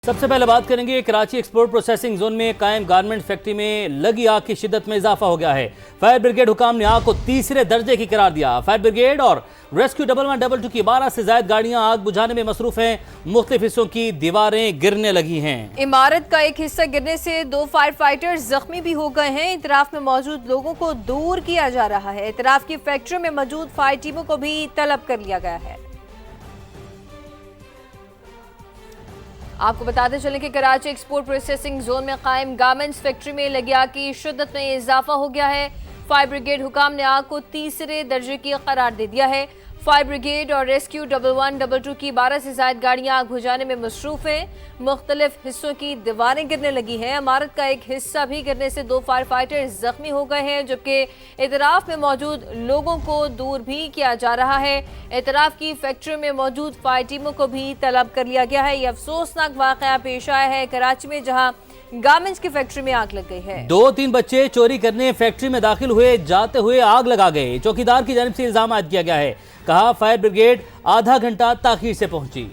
سب سے پہلے بات کریں گے کراچی ایکسپورٹ پروسیسنگ زون میں قائم گارمنٹ فیکٹری میں لگی آگ کی شدت میں اضافہ ہو گیا ہے۔ فائر بریگیڈ حکام نے آگ کو تیسرے درجے کی قرار دیا۔ فائر بریگیڈ اور ریسکیو 1112 کی 12 سے زائد گاڑیاں آگ بجھانے میں مصروف ہیں۔ مختلف حصوں کی دیواریں گرنے لگی ہیں۔ عمارت کا ایک حصہ گرنے سے 2 فائر فائٹر زخمی بھی ہو گئے ہیں۔ اطراف میں موجود لوگوں کو دور کیا جا رہا ہے۔ اطراف کی فیکٹری میں موجود فائر ٹیموں کو بھی طلب کر لیا گیا ہے۔ آپ کو بتاتے چلیں کہ کراچی ایکسپورٹ پروسیسنگ زون میں قائم گارمنٹس فیکٹری میں لگی آگ کی شدت میں اضافہ ہو گیا ہے۔ فائر بریگیڈ حکام نے آگ کو تیسرے درجے کی قرار دے دیا ہے۔ فائر بریگیڈ اور ریسکیو 1112 کی 12 سے زائد گاڑیاں آگ بجھانے میں مصروف ہیں۔ مختلف حصوں کی دیواریں گرنے لگی ہیں۔ عمارت کا ایک حصہ بھی گرنے سے 2 فائر فائٹر زخمی ہو گئے ہیں، جبکہ اطراف میں موجود لوگوں کو دور بھی کیا جا رہا ہے۔ اطراف کی فیکٹری میں موجود فائر ٹیموں کو بھی طلب کر لیا گیا ہے۔ یہ افسوسناک واقعہ پیش آیا ہے کراچی میں، جہاں گارمنٹس کی فیکٹری میں آگ لگ گئی ہے۔ 2-3 بچے چوری کرنے فیکٹری میں داخل ہوئے، جاتے ہوئے آگ لگا گئے۔ چوکیدار کی جانب سے الزام عائد کیا گیا ہے۔ کہا فائر بریگیڈ آدھا گھنٹہ تاخیر سے پہنچی۔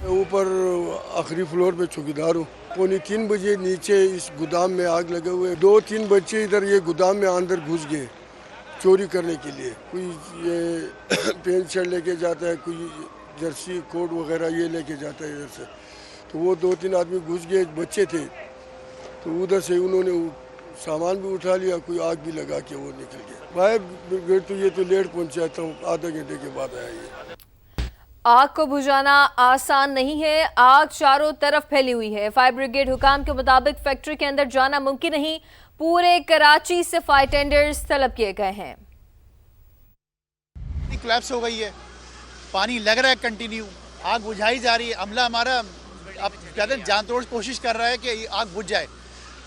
اوپر آخری فلور پہ چوکیدار ہوں۔ 2:45 بجے نیچے اس گودام میں آگ لگے ہوئے 2-3 بچے ادھر یہ گودام میں اندر گھس گئے چوری کرنے کے لیے۔ کوئی یہ پینٹ شرٹ لے کے جاتا ہے، کوئی جرسی کوٹ وغیرہ یہ لے کے جاتا ہے ادھر سے۔ تو وہ 2-3 آدمی گھس گئے، بچے تھے، تو ادھر سے انہوں نے سامان بھی اٹھا لیا، کوئی آگ بھی لگا کے وہ نکل گیا۔ فائر بریگیڈ تو یہ تو لیٹ پہنچا تھا، آدھا گھنٹے کے بعد آیا یہ۔ آگ کو بجھانا آسان نہیں ہے۔ آگ چاروں طرف پھیلی ہوئی ہے۔ فائر بریگیڈ حکام کے مطابق فیکٹری کے اندر جانا ممکن نہیں۔ پورے کراچی سے فائر ٹینڈرز طلب کیے گئے ہیں۔ کولیپس ہو گئی ہے، پانی لگ رہا ہے کنٹینیو، آگ بجھائی جا رہی ہے۔ عملہ ہمارا اب کہتے ہیں جان توڑ کوشش کر رہا ہے کہ آگ بجھ جائے۔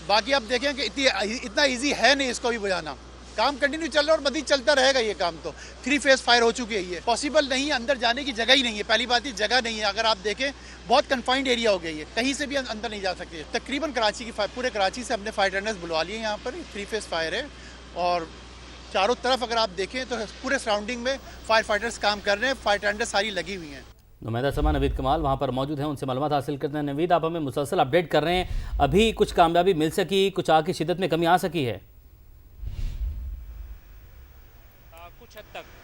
باقی آپ دیکھیں کہ اتنا ایزی ہے نہیں اس کو بھی بجھانا۔ کام کنٹینیو چل رہا ہے اور مزید چلتا رہے گا یہ کام۔ تو 3 فیز فائر ہو چکی ہے، یہ پاسبل نہیں ہے، اندر جانے کی جگہ ہی نہیں ہے۔ پہلی بات یہ جگہ نہیں ہے، اگر آپ دیکھیں بہت کنفائنڈ ایریا ہو گئی ہے، کہیں سے بھی اندر نہیں جا سکتے۔ تقریباً کراچی کی پورے کراچی سے ہم نے فائر ٹینڈرز بلوا لیے یہاں پر۔ 3 فیز فائر ہے اور چاروں طرف اگر آپ دیکھیں تو پورے سراؤنڈنگ میں فائر فائٹرز کام کر رہے ہیں، فائر ٹینڈرز ساری لگی ہوئی ہیں۔ نمائندہ سما نوید کمال وہاں پر موجود ہیں، ان سے معلومات حاصل کرتے ہیں۔ نوید، آپ ہمیں مسلسل اپڈیٹ کر رہے ہیں، ابھی کچھ کامیابی مل سکی، کچھ آگ کی شدت میں کمی آ سکی ہے؟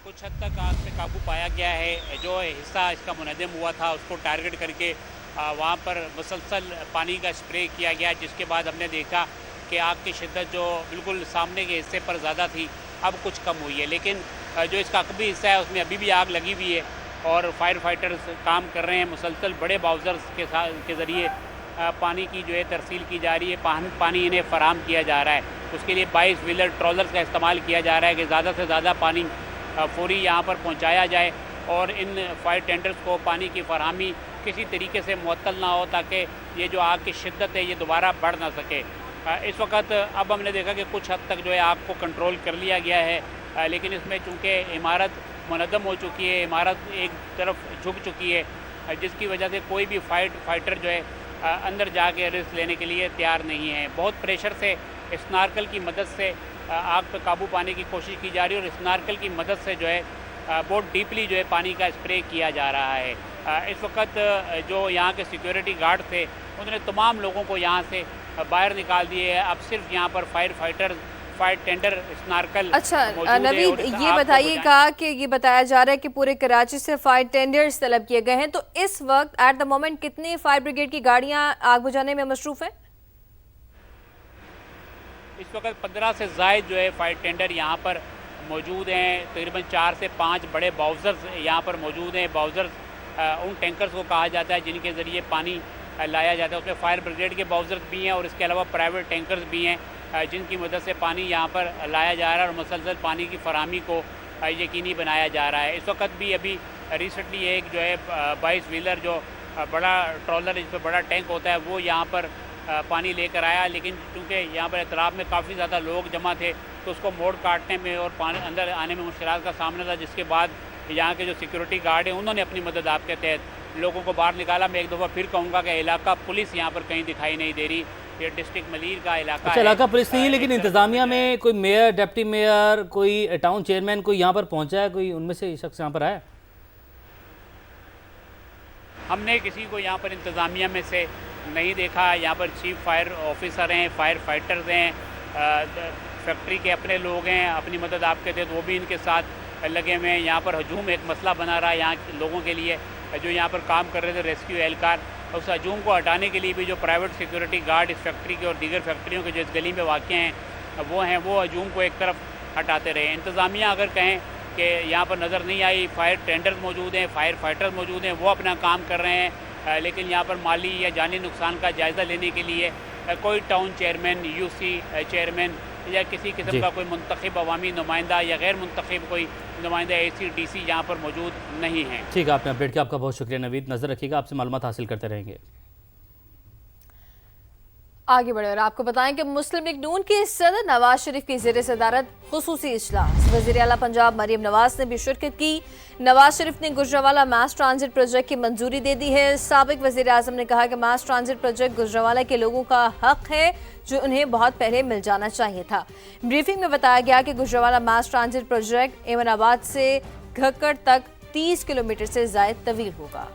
کچھ حد تک آگ پہ قابو پایا گیا ہے۔ جو حصہ اس کا منہدم ہوا تھا اس کو ٹارگٹ کر کے وہاں پر مسلسل پانی کا اسپرے کیا گیا، جس کے بعد ہم نے دیکھا کہ آگ کی شدت جو بالکل سامنے کے حصے پر زیادہ تھی اب کچھ کم ہوئی ہے، لیکن جو اس کا عقبی حصہ ہے اس میں ابھی بھی آگ لگی ہوئی ہے اور فائر فائٹرز کام کر رہے ہیں۔ مسلسل بڑے باؤزرز کے ذریعے پانی کی جو ہے ترسیل کی جا رہی ہے، پانی انہیں فراہم کیا جا رہا ہے۔ اس کے لیے 22 ویلر ٹرالرز کا استعمال کیا جا رہا ہے کہ زیادہ سے زیادہ پانی فوری یہاں پر پہنچایا جائے اور ان فائر ٹینڈرز کو پانی کی فراہمی کسی طریقے سے معطل نہ ہو، تاکہ یہ جو آگ کی شدت ہے یہ دوبارہ بڑھ نہ سکے۔ اس وقت اب ہم نے دیکھا کہ کچھ حد تک جو ہے آگ کو کنٹرول کر لیا گیا ہے، لیکن اس میں چونکہ عمارت منہدم ہو چکی ہے، عمارت ایک طرف جھک چکی ہے، جس کی وجہ سے کوئی بھی فائٹر جو ہے اندر جا کے رسک لینے کے لیے تیار نہیں ہے۔ بہت پریشر سے اسنارکل کی مدد سے آگ پہ قابو پانے کی کوشش کی جا رہی ہے اور اسنارکل کی مدد سے جو ہے بہت ڈیپلی جو ہے پانی کا اسپرے کیا جا رہا ہے۔ اس وقت جو یہاں کے سیکیورٹی گارڈ تھے انہوں نے تمام لوگوں کو یہاں سے باہر نکال دیے ہے۔ اب صرف یہاں پر فائر فائٹرز، فائر ٹینڈر، اسنارکل موجود ہے۔ نوید، یہ بتائیے گا کہ یہ بتایا جا رہا ہے کہ پورے کراچی سے فائر ٹینڈرز طلب کیے گئے ہیں، تو اس وقت ایٹ دا مومنٹ کتنی فائر بریگیڈ کی گاڑیاں آگ بجھانے میں مصروف ہیں؟ اس وقت 15 سے زائد جو ہے فائر ٹینڈر یہاں پر موجود ہیں۔ تقریباً 4 سے 5 بڑے باؤزرز یہاں پر موجود ہیں۔ باؤزرز ان ٹینکرز کو کہا جاتا ہے جن کے ذریعے پانی لایا جاتا ہے۔ اس میں فائر بریگیڈ کے باؤزرز بھی ہیں اور اس کے علاوہ پرائیویٹ ٹینکرز بھی ہیں جن کی مدد سے پانی یہاں پر لایا جا رہا ہے اور مسلسل پانی کی فراہمی کو یقینی بنایا جا رہا ہے۔ اس وقت بھی ابھی ریسنٹلی ایک جو ہے 22 ویلر جو بڑا ٹرالر جس پہ بڑا ٹینک ہوتا ہے وہ یہاں پر پانی لے کر آیا، لیکن چونکہ یہاں پر اطراف میں کافی زیادہ لوگ جمع تھے تو اس کو موڑ کاٹنے میں اور پانی اندر آنے میں مشکلات کا سامنا تھا، جس کے بعد یہاں کے جو سیکورٹی گارڈ ہیں انہوں نے اپنی مدد آپ کے تحت لوگوں کو باہر نکالا۔ میں ایک دفعہ پھر کہوں گا کہ علاقہ پولیس یہاں پر کہیں دکھائی نہیں دے رہی۔ یہ ڈسٹرکٹ ملیر کا علاقہ ہے۔ علاقہ پولیس نہیں ہے، لیکن انتظامیہ میں کوئی میئر، ڈپٹی میئر، کوئی ٹاؤن چیئرمین کوئی یہاں پر پہنچا ہے؟ کوئی ان میں سے شخص یہاں پر آیا؟ हमने किसी को यहाँ पर इंतज़ामिया में से नहीं देखा। यहाँ पर चीफ फायर ऑफिसर हैं, फायर फाइटर्स हैं, फैक्ट्री के अपने लोग हैं, अपनी मदद आपके थे तो वो भी इनके साथ लगे हुए हैं। यहाँ पर हजूम एक मसला बना रहा है यहाँ के लोगों के लिए जो यहाँ पर काम कर रहे थे रेस्क्यू एहलकार। उस हजूम को हटाने के लिए भी जो प्राइवेट सिक्योरिटी गार्ड इस फैक्ट्री के और दीगर फैक्ट्रियों के जो इस गली में वाक़ हैं वो हजूम को एक तरफ हटाते रहे। इंतज़ामिया अगर कहें कि यहाँ पर नज़र नहीं आई, फायर टेंडर्स मौजूद हैं, फायर फाइटर्स मौजूद हैं, वो अपना काम कर रहे हैं, लेकिन यहाँ पर माली या जानी नुकसान का जायज़ा लेने के लिए कोई टाउन चेयरमैन, यूसी चेयरमैन या किसी किस्म का कोई मुंतखब अवामी नुमाइंदा या गैर मुंतखब कोई नुमाइंदा ACDC यहाँ पर मौजूद नहीं है। ठीक है, आपने अपडेट किया, आपका बहुत शुक्रिया नवीद। नज़र रखिएगा, आपसे मालूमात हासिल करते रहेंगे। आगे बढ़े और आपको बताएं कि मुस्लिम लीग नून के सदर नवाज शरीफ की ज़ेर सदारत खुसूसी इजलास, वज़ीर आला पंजाब मरियम नवाज ने भी शिरकत की। नवाज शरीफ ने गुजरावाला मास ट्रांजिट प्रोजेक्ट की मंजूरी दे दी है। साबिक वज़ीर आज़म ने कहा कि मास ट्रांजिट प्रोजेक्ट गुजरावाला के लोगों का हक है जो उन्हें बहुत पहले मिल जाना चाहिए था। ब्रीफिंग में बताया गया कि गुजरावाला मास ट्रांजिट प्रोजेक्ट एमनाबाद से घक्कड़ तक 30 किलोमीटर से ज़ायद तवील होगा।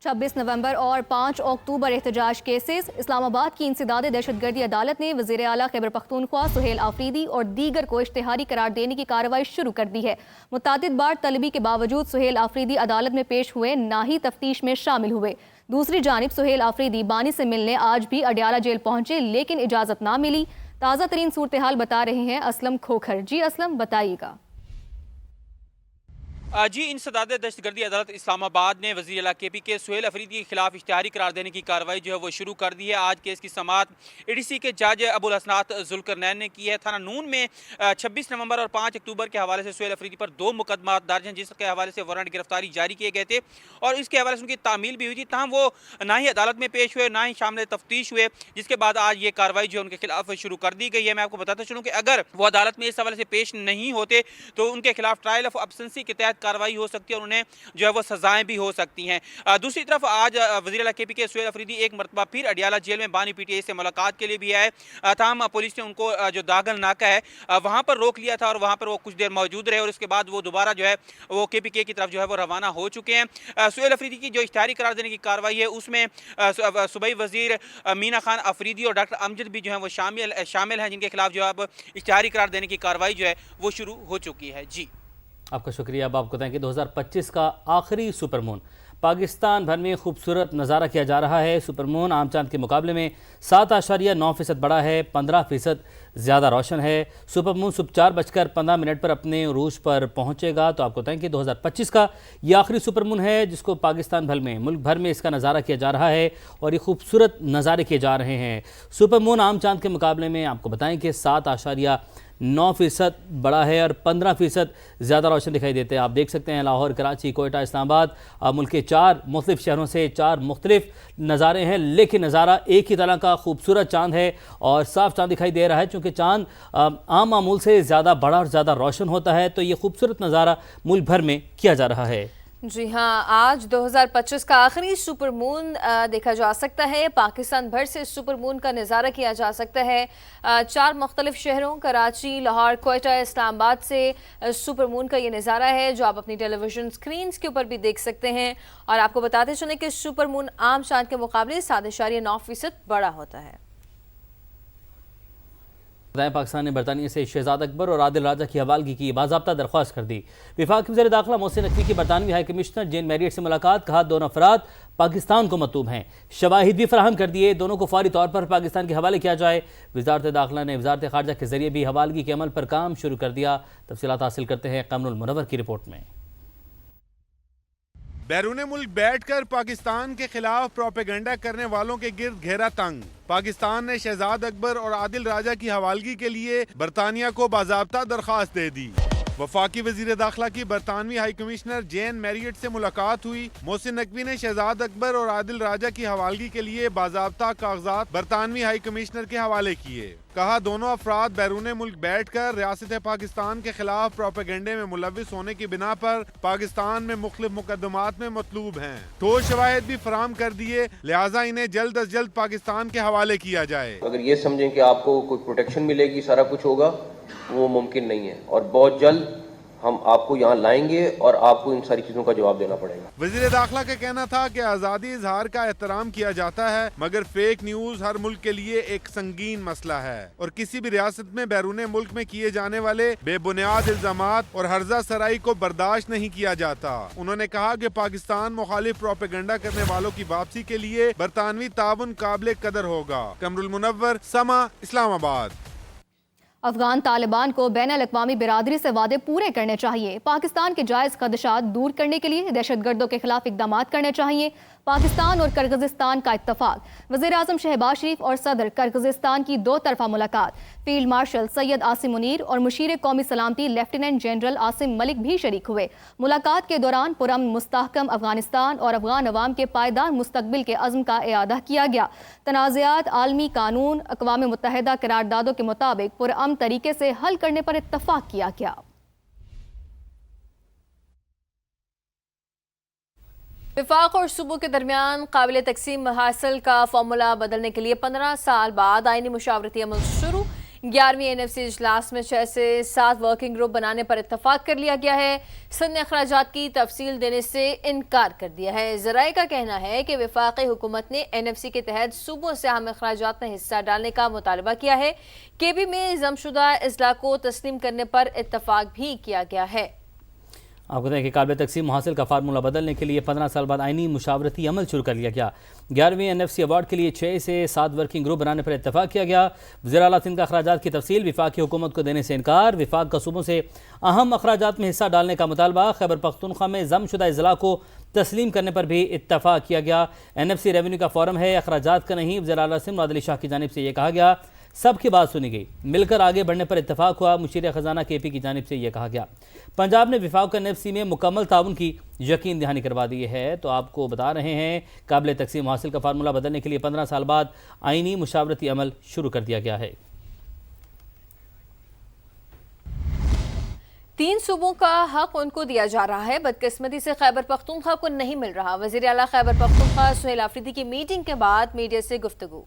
26 नवंबर और 5 अक्टूबर एहतजाज केसेस। इस्लामाबाद की इंसदाद दहशतगर्दी अदालत ने वज़ीर आला खैबर पख्तूनख्वा सुहेल आफरीदी और दीगर को इश्तिहारी करार देने की कार्रवाई शुरू कर दी है। मुतादिद बार तलबी के बावजूद सुहेल आफरीदी अदालत में पेश हुए, ना ही तफ्तीश में शामिल हुए। दूसरी जानिब सुहेल आफरीदी बानी से मिलने आज भी अडियाला जेल पहुंचे, लेकिन इजाज़त ना मिली। ताज़ा तरीन सूरत हाल बता रहे हैं असलम खोखर। जी असलम, बताइएगा। जी, इंसदाद दहशतगर्दी अदालत इस्लामाबाद ने वज़ीर आला KP के सुहेल अफरीदी के खिलाफ इश्तिहारी करार देने की कार्रवाई जो है वो शुरू कर दी है। आज केस की समाअत ADC के जज अबुल हसनात जुल्करनैन ने की है। थाना नून में 26 नवंबर और 5 अक्टूबर के हवाले से सुहेल अफरीदी पर 2 मुकदमा दर्ज हैं, जिसके हवाले से वारंट गिरफ्तारी जारी किए गए थे और इसके हवाले से उनकी तामील भी हुई थी। तहम वो ना ही अदालत में पेश हुए, ना ही शामिल तफ्तीश हुए, जिसके बाद आज ये कार्रवाई जो है उनके खिलाफ शुरू कर दी गई है। मैं आपको बताता चलूँ कि अगर वो अदालत में इस हवाले से पेश नहीं होते तो उनके खिलाफ ट्रायल ऑफ एब्सेंसी के तहत कार्रवाई हो सकती है और उन्हें जो है वो सजाएं भी हो सकती हैं। दूसरी तरफ आज वज़ीर आला KP के सुहेल अफरीदी एक मरतबा फिर अडियाला जेल में बानी PTI से मुलाकात के लिए भी आए। तमाम पुलिस ने उनको जो दागल नाका है वहाँ पर रोक लिया था और वहाँ पर वो कुछ देर मौजूद रहे और उसके बाद वो दोबारा जो है वो KPK की तरफ जो है वो रवाना हो चुके हैं। सुहेल अफरीदी की जो इश्तिहारी करार देने की कार्रवाई है उसमें सूबाई वज़ीर मीना खान अफरीदी और डॉक्टर अमजद भी जो है वो शामिल हैं, जिनके खिलाफ जो है अब इश्तिहारी करार देने की कार्रवाई जो है वो शुरू हो चुकी है। जी, आपका शुक्रिया। अब आपको बताएं कि 2025 का आखिरी सुपरमून पाकिस्तान भर में खूबसूरत नज़ारा किया जा रहा है। सुपरमून आम चांद के मुकाबले में 7.9% बड़ा है, 15% ज़्यादा रोशन है। सुपरमून सुबह 4:15 पर अपने उरूज पर पहुंचेगा। तो आपको बताएं कि 2025 का ये आखिरी सुपरमून है जिसको पाकिस्तान भर में, मुल्क भर में इसका नज़ारा किया जा रहा है और ये खूबसूरत नज़ारे किए जा रहे हैं। सुपरमून आम चांद के मुकाबले में आपको बताएं कि 7.9% बड़ा है और 15% ज़्यादा रोशन दिखाई देते हैं। आप देख सकते हैं लाहौर, कराची, कोयटा, इस्लामाबाद, मुल्क के 4 मुख्तलिफ शहरों से 4 मुख्तलिफ नज़ारे हैं, लेकिन नज़ारा एक ही तरह का खूबसूरत चाँद है और साफ चाँद दिखाई दे रहा है। चूँकि चाँद आम मामूल से ज़्यादा बड़ा और ज़्यादा रोशन होता है, तो ये खूबसूरत नज़ारा मुल्क भर में किया जा रहा है। जी हाँ, आज 2025 का आखिरी सुपर मून देखा जा सकता है। पाकिस्तान भर से सुपर मून का नज़ारा किया जा सकता है। 4 मुख्तलिफ शहरों कराची, लाहौर, कोयटा, इस्लामाबाद से सुपर मून का ये नज़ारा है जो आप अपनी टेलीविज़न स्क्रीन्स के ऊपर भी देख सकते हैं। और आपको बताते चलें कि सुपर मून आम चाँद के मुकाबले 7.9% बड़ा होता है। पाकिस्तान ने बरतानिया से शहजाद अकबर और आदिल राजा की हवालगी की बाज़ाब्ता दरख्वास्त कर दी। वफाकी वज़ीर दाखिला मोहसिन नकवी की बरतानवी हाई कमिश्नर जेन मैरियट से मुलाकात, कहा दोनों अफराद पाकिस्तान को मतलूब हैं। शवाहिद भी फराहम कर दिए, दोनों को फौरी तौर पर पाकिस्तान के हवाले किया जाए। वज़ारत दाखिला ने वज़ारत ख़ारजा के ज़रिए भी हवालगी के अमल पर काम शुरू कर दिया। तफसीलात हासिल करते हैं कमरुल मुनव्वर की रिपोर्ट में। बैरून मुल्क बैठकर पाकिस्तान के खिलाफ प्रोपेगेंडा करने वालों के गिर्द घेरा तंग। पाकिस्तान ने शहजाद अकबर और आदिल राजा की हवालगी के लिए बरतानिया को बाज़ाब्ता दरख्वास्त दे दी। वफाकी वजीर दाखिला की बरतानवी हाई कमिश्नर जेन मैरियट से मुलाकात हुई। मोहसिन नकवी ने शहजाद अकबर और आदिल राजा की हवालगी के लिए बाज़ाब्ता कागजात बरतानवी हाई कमिश्नर के हवाले किए। कहा दोनों अफराद बैरून मुल्क बैठकर रियासत पाकिस्तान के खिलाफ प्रोपेगेंडे में मुलविस होने की बिना पर पाकिस्तान में मुख्तलिफ मुकदमात में मतलूब हैं। ठोस शवाहिद भी फराम कर दिए, लिहाजा इन्हें जल्द अज जल्द पाकिस्तान के हवाले किया जाए। अगर ये समझें कि आपको कोई प्रोटेक्शन मिलेगी, सारा कुछ होगा, वो मुमकिन नहीं है और बहुत जल्द हम आपको यहाँ लाएंगे और आपको इन सारी चीजों का जवाब देना पड़ेगा। वजीर दाखिला का कहना था कि आज़ादी इजहार का एहतराम किया जाता है, मगर फेक न्यूज हर मुल्क के लिए एक संगीन मसला है और किसी भी रियासत में बैरून मुल्क में किए जाने वाले बेबुनियाद इल्जामात और हर्जा सराई को बर्दाश्त नहीं किया जाता। उन्होंने कहा कि पाकिस्तान मुखालिफ प्रोपेगेंडा करने वालों की वापसी के लिए बरतानवी ताउन काबिल कदर होगा। कमरुल मुनव्वर, समा, इस्लामाबाद। अफगान तालिबान को बैन-अल-अक़वामी बिरादरी से वादे पूरे करने चाहिए। पाकिस्तान के जायज़ खदशात दूर करने के लिए दहशतगर्दों के खिलाफ इक़दाम करने चाहिए। पाकिस्तान और किर्गिज़स्तान का इत्तफाक। वज़ीर-ए-आज़म शहबाज शरीफ और सदर किर्गिज़स्तान की दो तरफ़ा मुलाकात। फील्ड मार्शल सैयद आसिम मुनीर और मुशीर कौमी सलामती लेफ्टिनेंट जनरल आसिम मलिक भी शरीक हुए। मुलाकात के दौरान पुरअमन मुस्तहकम अफगानिस्तान और अफगान अवाम के पायदार मुस्तकबिल के अज़्म का इआदा किया गया। तनाज़ात आलमी कानून अक़वाम मुत्तहिदा करारदादों के मुताबिक पुरअमन तरीके से हल करने पर इत्तफाक किया गया। विफाक और सूबों के दरमियान काबिल तकसीम हासिल का फार्मूला बदलने के लिए 15 साल बाद आईनी मुशावरती अमल शुरू। 11वीं NFC इजलास में 6 से 7 वर्किंग ग्रुप बनाने पर इत्तफाक कर लिया गया है। सनद ने अखराजात की तफसील देने से इनकार कर दिया है। ज़राए का कहना है कि वफाकी हुकूमत ने NFC के तहत सूबों से अहम अखराजात में हिस्सा डालने का मुतालबा किया है। KB में जमशुदा अजला को तस्लीम करने पर इत्तफाक भी किया गया है। आपको बताएं कि काबिल तकसीम हासिल का फार्मूला बदलने के लिए 15 साल बाद आईनी मुशावरती अमल शुरू कर लिया गया। 11वीं NFC अवार्ड के लिए 6 से 7 वर्किंग ग्रुप बनाने पर इत्तफाक किया गया। वज़ीर आला सिंध का अखराजात की तफसील, विफाकी हुकूमत को देने से इनकार, विफाक का सूबों से अहम अखराजात में हिस्सा डालने का मुतालबा, खैबर पख्तूनख्वा में जमशुदा अजला को तस्लीम करने पर भी इत्तफाक किया गया। NFC रेवेन्यू का फोरम है, अखराजात का नहीं। वज़ीर आला सिंध आदिल शाह की जानिब से यह कहा गया, सबकी बात सुनी गई, मिलकर आगे बढ़ने पर इत्तफाक हुआ। मुशीर खजाना KP की जानिब से यह कहा गया। पंजाब ने विफाक को NFC में मुकम्मल ताउन की यकीन दहानी करवा दी है। तो आपको बता रहे हैं काबिल तकसीम हासिल का फार्मूला बदलने के लिए 15 साल बाद आईनी मुशावरती अमल शुरू कर दिया गया है। 3 सूबों का हक उनको दिया जा रहा है, बदकिस्मती से खैबर पख्तूनख्वा को नहीं मिल रहा। वज़ीर आला खैबर पख्तूनख्वा सुहेल आफरीदी की मीटिंग के बाद मीडिया से गुफ्तगू।